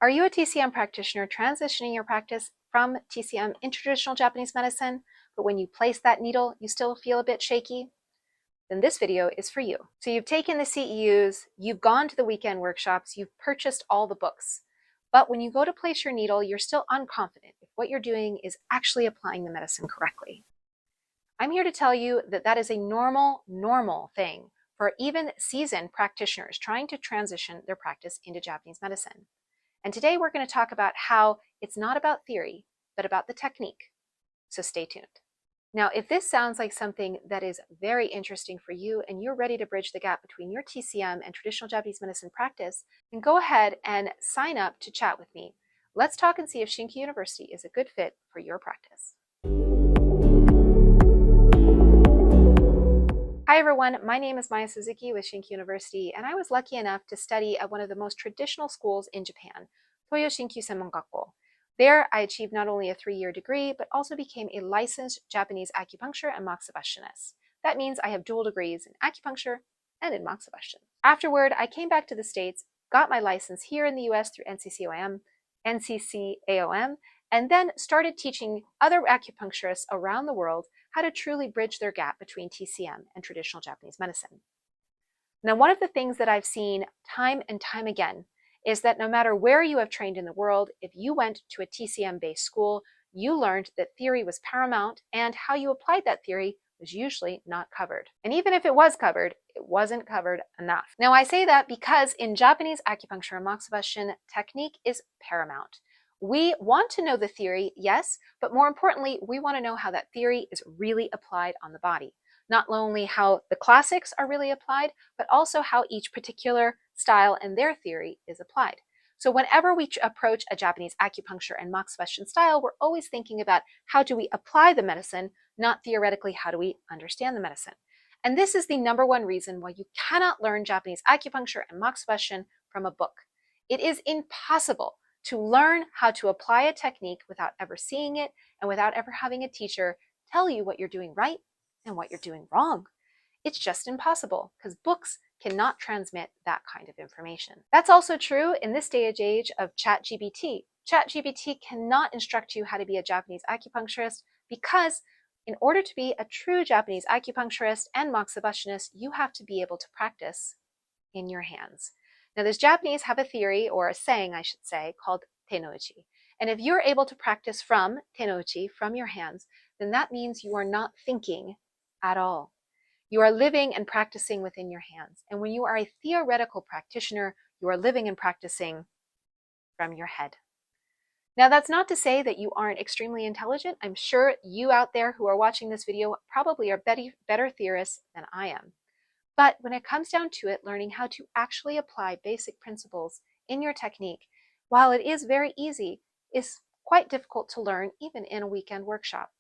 Are you a TCM practitioner transitioning your practice from TCM into traditional Japanese medicine, but when you place that needle, you still feel a bit shaky? Then this video is for you. So you've taken the CEUs, you've gone to the weekend workshops, you've purchased all the books, but when you go to place your needle, you're still unconfident if what you're doing is actually applying the medicine correctly. I'm here to tell you that that is a normal thing for even seasoned practitioners trying to transition their practice into Japanese medicine. And today we're going to talk about how it's not about theory, but about the technique. So stay tuned. Now, if this sounds like something that is very interesting for you and you're ready to bridge the gap between your TCM and traditional Japanese medicine practice, then go ahead and sign up to chat with me. Let's talk and see if ShinKyu University is a good fit for your practice. Hi everyone, my name is Maya Suzuki with ShinKyu University, and I was lucky enough to study at one of the most traditional schools in Japan, Toyo Shinkyu Senmon-gakko. There, I achieved not only a 3-year degree, but also became a licensed Japanese acupuncture and moxibustionist. That means I have dual degrees in acupuncture and in moxibustion. Afterward, I came back to the States, got my license here in the US through NCCAOM, and then started teaching other acupuncturists around the world how to truly bridge their gap between TCM and traditional Japanese medicine. Now, one of the things that I've seen time and time again is that no matter where you have trained in the world, if you went to a TCM-based school, you learned that theory was paramount and how you applied that theory was usually not covered. And even if it was covered, it wasn't covered enough. Now, I say that because in Japanese acupuncture and moxibustion, technique is paramount. We want to know the theory, yes, but more importantly, we want to know how that theory is really applied on the body. Not only how the classics are really applied, but also how each particular style and their theory is applied. So whenever we approach a Japanese acupuncture and moxibustion style, we're always thinking about how do we apply the medicine, not theoretically how do we understand the medicine. And this is the number one reason why you cannot learn Japanese acupuncture and moxibustion from a book. It is impossible to learn how to apply a technique without ever seeing it and without ever having a teacher tell you what you're doing right and what you're doing wrong. It's just impossible because books cannot transmit that kind of information. That's also true in this day and age of ChatGPT. ChatGPT cannot instruct you how to be a Japanese acupuncturist because in order to be a true Japanese acupuncturist and moxibustionist, you have to be able to practice in your hands. Now, the Japanese have a theory, or a saying, I should say, called tenouchi. And if you're able to practice from tenouchi, from your hands, then that means you are not thinking at all. You are living and practicing within your hands. And when you are a theoretical practitioner, you are living and practicing from your head. Now, that's not to say that you aren't extremely intelligent. I'm sure you out there who are watching this video probably are better theorists than I am. But when it comes down to it, learning how to actually apply basic principles in your technique, while it is very easy, is quite difficult to learn even in a weekend workshop.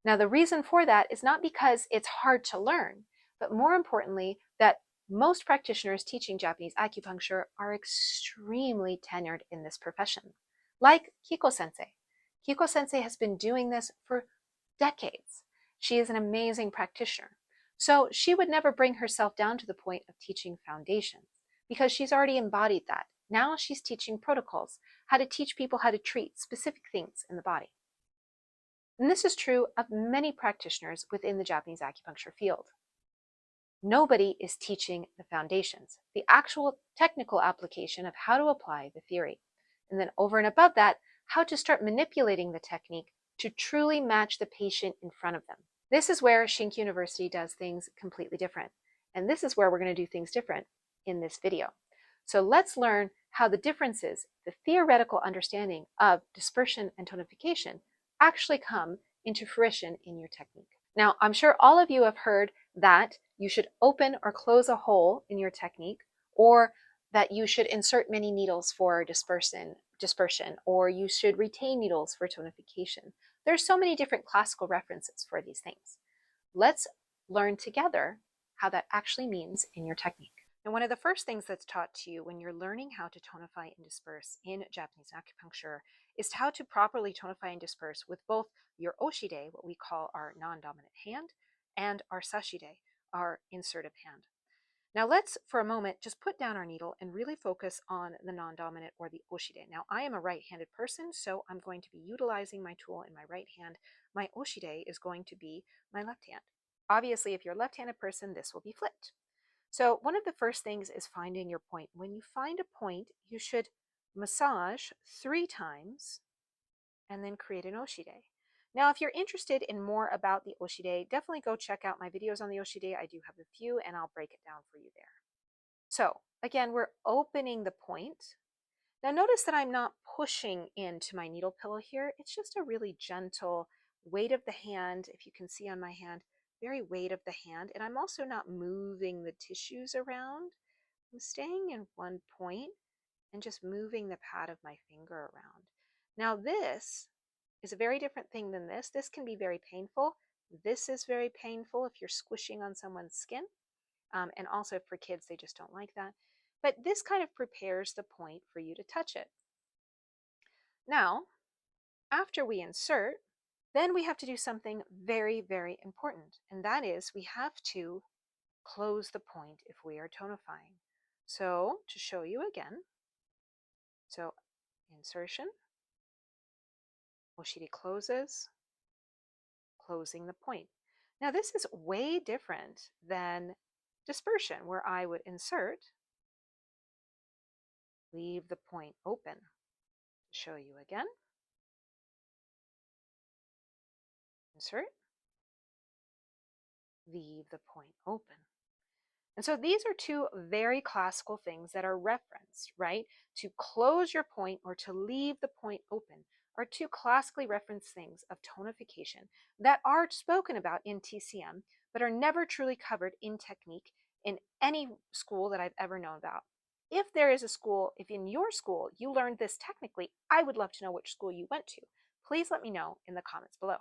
Now, the reason for that is not because it's hard to learn, but more importantly, that most practitioners teaching Japanese acupuncture are extremely tenured in this profession. Like Kiko Sensei. Kiko Sensei has been doing this for decades. She is an amazing practitioner. So she would never bring herself down to the point of teaching foundations because she's already embodied that. Now she's teaching protocols, how to teach people how to treat specific things in the body. And this is true of many practitioners within the Japanese acupuncture field. Nobody is teaching the foundations, the actual technical application of how to apply the theory. And then over and above that, how to start manipulating the technique to truly match the patient in front of them. This is where ShinKyu University does things completely different. And this is where we're going to do things different in this video. So let's learn how the differences, the theoretical understanding of dispersion and tonification actually come into fruition in your technique. Now, I'm sure all of you have heard that you should open or close a hole in your technique, or that you should insert many needles for dispersion, or you should retain needles for tonification. There's so many different classical references for these things. Let's learn together how that actually means in your technique. And one of the first things that's taught to you when you're learning how to tonify and disperse in Japanese acupuncture is how to properly tonify and disperse with both your oshide, what we call our non-dominant hand, and our sashide, our insertive hand. Now let's, for a moment, just put down our needle and really focus on the non-dominant or the oshide. Now I am a right-handed person, so I'm going to be utilizing my tool in my right hand. My oshide is going to be my left hand. Obviously, if you're a left-handed person, this will be flipped. So one of the first things is finding your point. When you find a point, you should massage 3 times and then create an oshide. Now, if you're interested in more about the oshide, definitely go check out my videos on the oshide. I do have a few, and I'll break it down for you there. So again, we're opening the point. Now notice that I'm not pushing into my needle pillow here. It's just a really gentle weight of the hand. If you can see on my hand, very weight of the hand. And I'm also not moving the tissues around. I'm staying in one point and just moving the pad of my finger around. Now this is a very different thing than this. This can be very painful. This is very painful if you're squishing on someone's skin. And also for kids, they just don't like that. But this kind of prepares the point for you to touch it. Now, after we insert, then we have to do something very, very important. And that is we have to close the point if we are tonifying. So to show you again, so insertion, oshiri closes, closing the point. Now this is way different than dispersion, where I would insert, leave the point open. To show you again, insert, leave the point open. And so these are 2 very classical things that are referenced, right? To close your point or to leave the point open are 2 classically referenced things of tonification that are spoken about in TCM, but are never truly covered in technique in any school that I've ever known about. If there is a school, if in your school you learned this technically, I would love to know which school you went to. Please let me know in the comments below.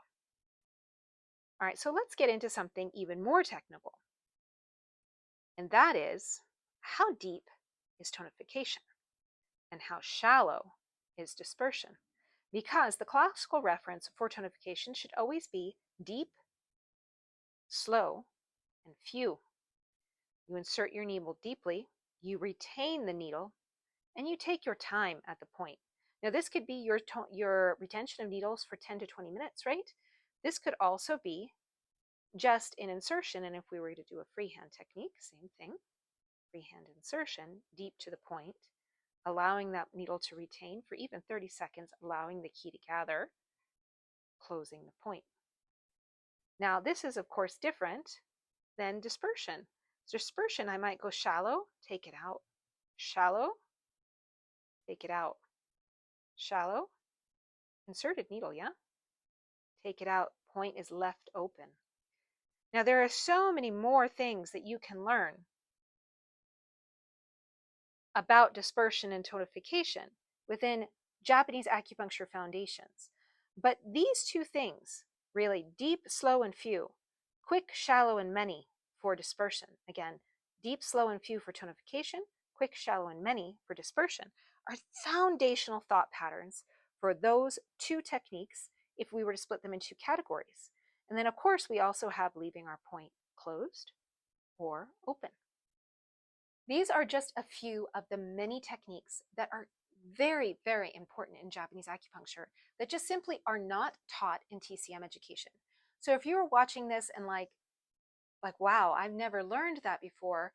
All right, so let's get into something even more technical. And that is, how deep is tonification and how shallow is dispersion? Because the classical reference for tonification should always be deep, slow, and few. You insert your needle deeply, you retain the needle, and you take your time at the point. Now this could be your retention of needles for 10 to 20 minutes, right? This could also be just an insertion, and if we were to do a freehand technique, same thing. Freehand insertion, deep to the point, allowing that needle to retain for even 30 seconds, allowing the key to gather, closing the point. Now this is of course different than dispersion. Dispersion, I might go shallow, take it out, shallow, take it out, shallow, inserted needle, yeah? Take it out, point is left open. Now there are so many more things that you can learn about dispersion and tonification within Japanese acupuncture foundations. But these 2 things, really deep, slow, and few, quick, shallow, and many for dispersion. Again, deep, slow, and few for tonification, quick, shallow, and many for dispersion, are foundational thought patterns for those 2 techniques if we were to split them into categories. And then of course we also have leaving our point closed or open. These are just a few of the many techniques that are very, very important in Japanese acupuncture that just simply are not taught in TCM education. So if you're watching this and like, wow, I've never learned that before,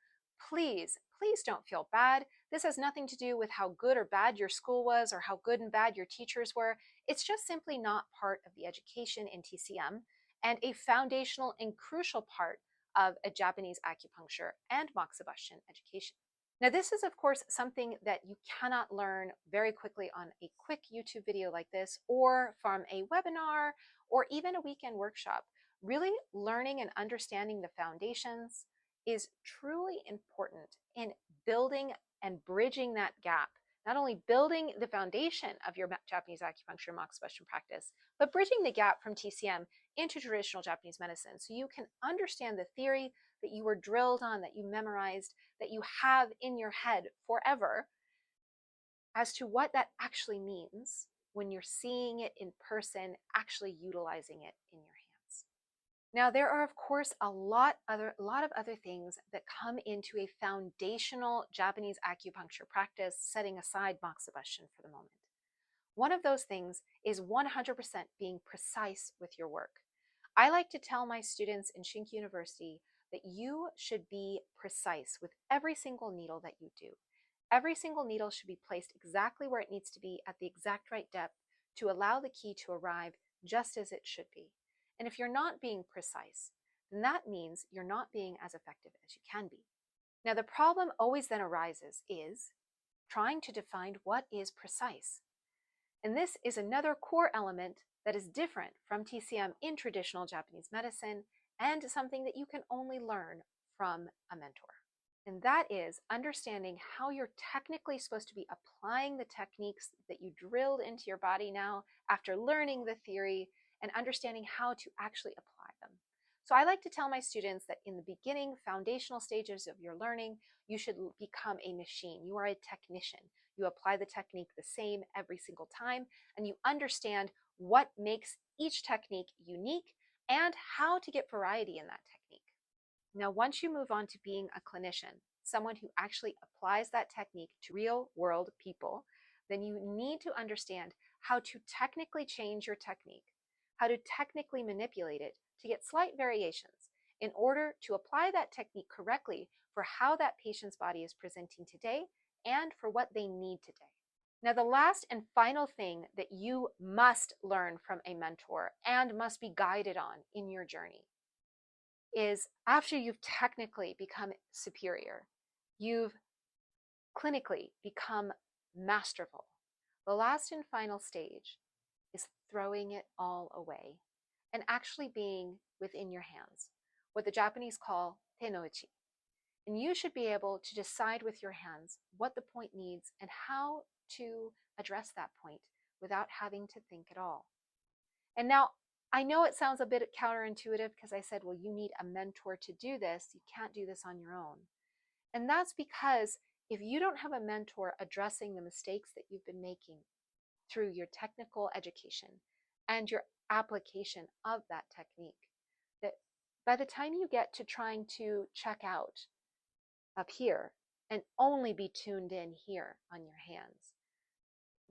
please don't feel bad. This has nothing to do with how good or bad your school was or how good and bad your teachers were. It's just simply not part of the education in TCM and a foundational and crucial part of a Japanese acupuncture and moxibustion education. Now this is of course something that you cannot learn very quickly on a quick YouTube video like this or from a webinar or even a weekend workshop. Really learning and understanding the foundations is truly important in building and bridging that gap. Not only building the foundation of your Japanese acupuncture moxibustion practice, but bridging the gap from TCM into traditional Japanese medicine so you can understand the theory that you were drilled on, that you memorized, that you have in your head forever as to what that actually means when you're seeing it in person, actually utilizing it in your hands. Now, there are, of course, a lot of other things that come into a foundational Japanese acupuncture practice, setting aside moxibustion for the moment. One of those things is 100% being precise with your work. I like to tell my students in ShinKyu University that you should be precise with every single needle that you do. Every single needle should be placed exactly where it needs to be at the exact right depth to allow the key to arrive just as it should be. And if you're not being precise, then that means you're not being as effective as you can be. Now, the problem always then arises is trying to define what is precise. And this is another core element that is different from TCM in traditional Japanese medicine and something that you can only learn from a mentor. And that is understanding how you're technically supposed to be applying the techniques that you drilled into your body now after learning the theory and understanding how to actually apply them. So I like to tell my students that in the beginning, foundational stages of your learning, you should become a machine. You are a technician. You apply the technique the same every single time, and you understand what makes each technique unique and how to get variety in that technique. Now, once you move on to being a clinician, someone who actually applies that technique to real world people, then you need to understand how to technically change your technique, how to technically manipulate it to get slight variations in order to apply that technique correctly for how that patient's body is presenting today and for what they need today. Now, the last and final thing that you must learn from a mentor and must be guided on in your journey is after you've technically become superior, you've clinically become masterful. The last and final stage is throwing it all away and actually being within your hands, what the Japanese call te-no-uchi. And you should be able to decide with your hands what the point needs and how to address that point without having to think at all. And now, I know it sounds a bit counterintuitive because I said, well, you need a mentor to do this. You can't do this on your own. And that's because if you don't have a mentor addressing the mistakes that you've been making through your technical education and your application of that technique, that by the time you get to trying to check out up here and only be tuned in here on your hands,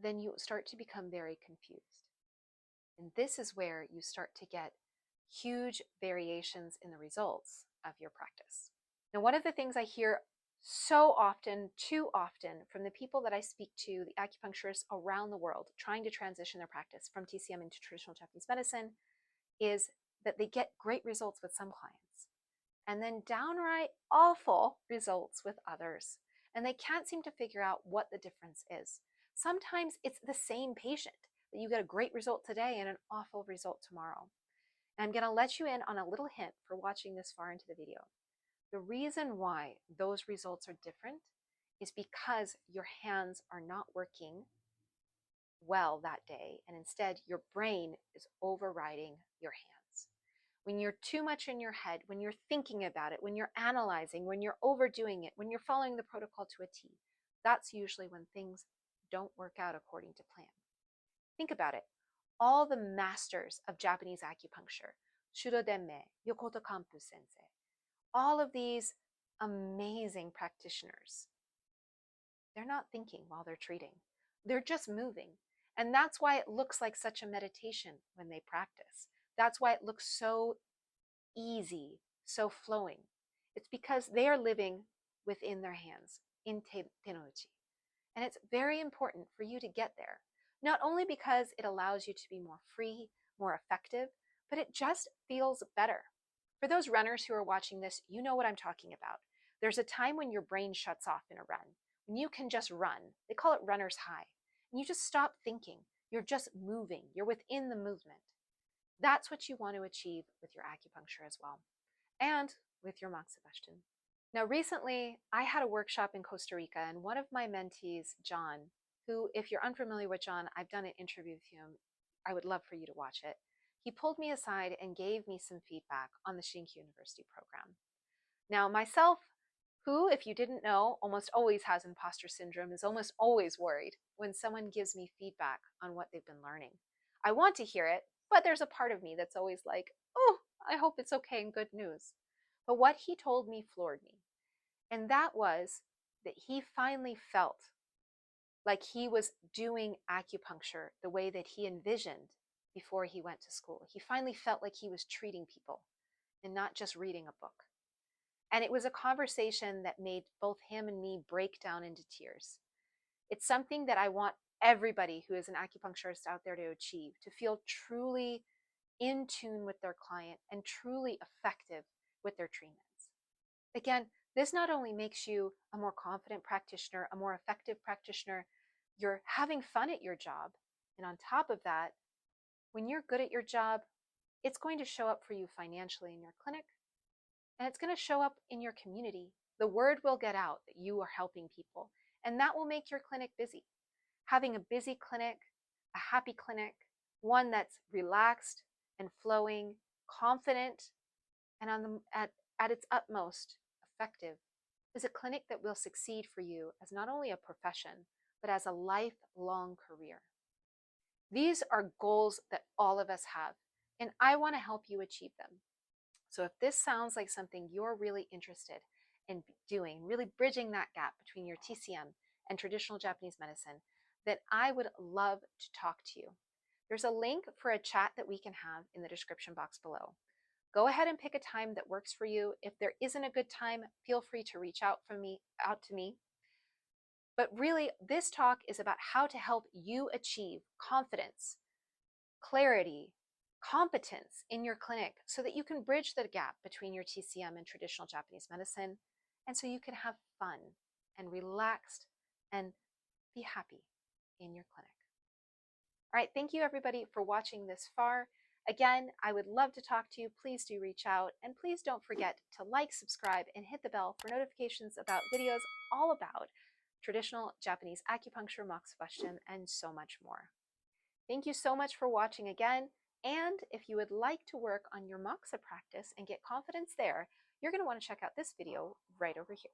then you start to become very confused. And this is where you start to get huge variations in the results of your practice. Now, one of the things I hear so often, too often, from the people that I speak to, the acupuncturists around the world trying to transition their practice from TCM into traditional Japanese medicine, is that they get great results with some clients and then downright awful results with others. And they can't seem to figure out what the difference is. Sometimes it's the same patient that you get a great result today and an awful result tomorrow. And I'm going to let you in on a little hint for watching this far into the video. The reason why those results are different is because your hands are not working well that day, and instead your brain is overriding your hands. When you're too much in your head, when you're thinking about it, when you're analyzing, when you're overdoing it, when you're following the protocol to a T, that's usually when things don't work out according to plan. Think about it. All the masters of Japanese acupuncture, Shurodemme, Yokoto Kampu sensei, all of these amazing practitioners, they're not thinking while they're treating. They're just moving. And that's why it looks like such a meditation when they practice. That's why it looks so easy, so flowing. It's because they are living within their hands, in te-no-uchi. And it's very important for you to get there. Not only because it allows you to be more free, more effective, but it just feels better. For those runners who are watching this, you know what I'm talking about. There's a time when your brain shuts off in a run, when you can just run. They call it runner's high. And you just stop thinking. You're just moving. You're within the movement. That's what you want to achieve with your acupuncture as well, and with your moxibustion. Now, recently, I had a workshop in Costa Rica, and one of my mentees, John, who, if you're unfamiliar with John, I've done an interview with him. I would love for you to watch it. He pulled me aside and gave me some feedback on the ShinKyu University program. Now, myself, who, if you didn't know, almost always has imposter syndrome, is almost always worried when someone gives me feedback on what they've been learning. I want to hear it, but there's a part of me that's always like, oh, I hope it's okay and good news. But what he told me floored me. And that was that he finally felt like he was doing acupuncture the way that he envisioned before he went to school. He finally felt like he was treating people and not just reading a book. And it was a conversation that made both him and me break down into tears. It's something that I want everybody who is an acupuncturist out there to achieve, to feel truly in tune with their client and truly effective with their treatments. Again, this not only makes you a more confident practitioner, a more effective practitioner, you're having fun at your job. And on top of that, when you're good at your job, it's going to show up for you financially in your clinic, and it's going to show up in your community. The word will get out that you are helping people, and that will make your clinic busy. Having a busy clinic, a happy clinic, one that's relaxed and flowing, confident, and at its utmost effective, is a clinic that will succeed for you as not only a profession, but as a lifelong career. These are goals that all of us have, and I want to help you achieve them. So if this sounds like something you're really interested in doing, really bridging that gap between your TCM and traditional Japanese medicine, then I would love to talk to you. There's a link for a chat that we can have in the description box below. Go ahead and pick a time that works for you. If there isn't a good time, feel free to reach out to me. But really, this talk is about how to help you achieve confidence, clarity, competence in your clinic so that you can bridge the gap between your TCM and traditional Japanese medicine, and so you can have fun and relaxed and be happy in your clinic. All right, thank you everybody for watching this far. Again, I would love to talk to you. Please do reach out, and please don't forget to like, subscribe, and hit the bell for notifications about videos all about traditional Japanese acupuncture, moxibustion, and so much more. Thank you so much for watching again. And if you would like to work on your moxa practice and get confidence there, you're going to want to check out this video right over here.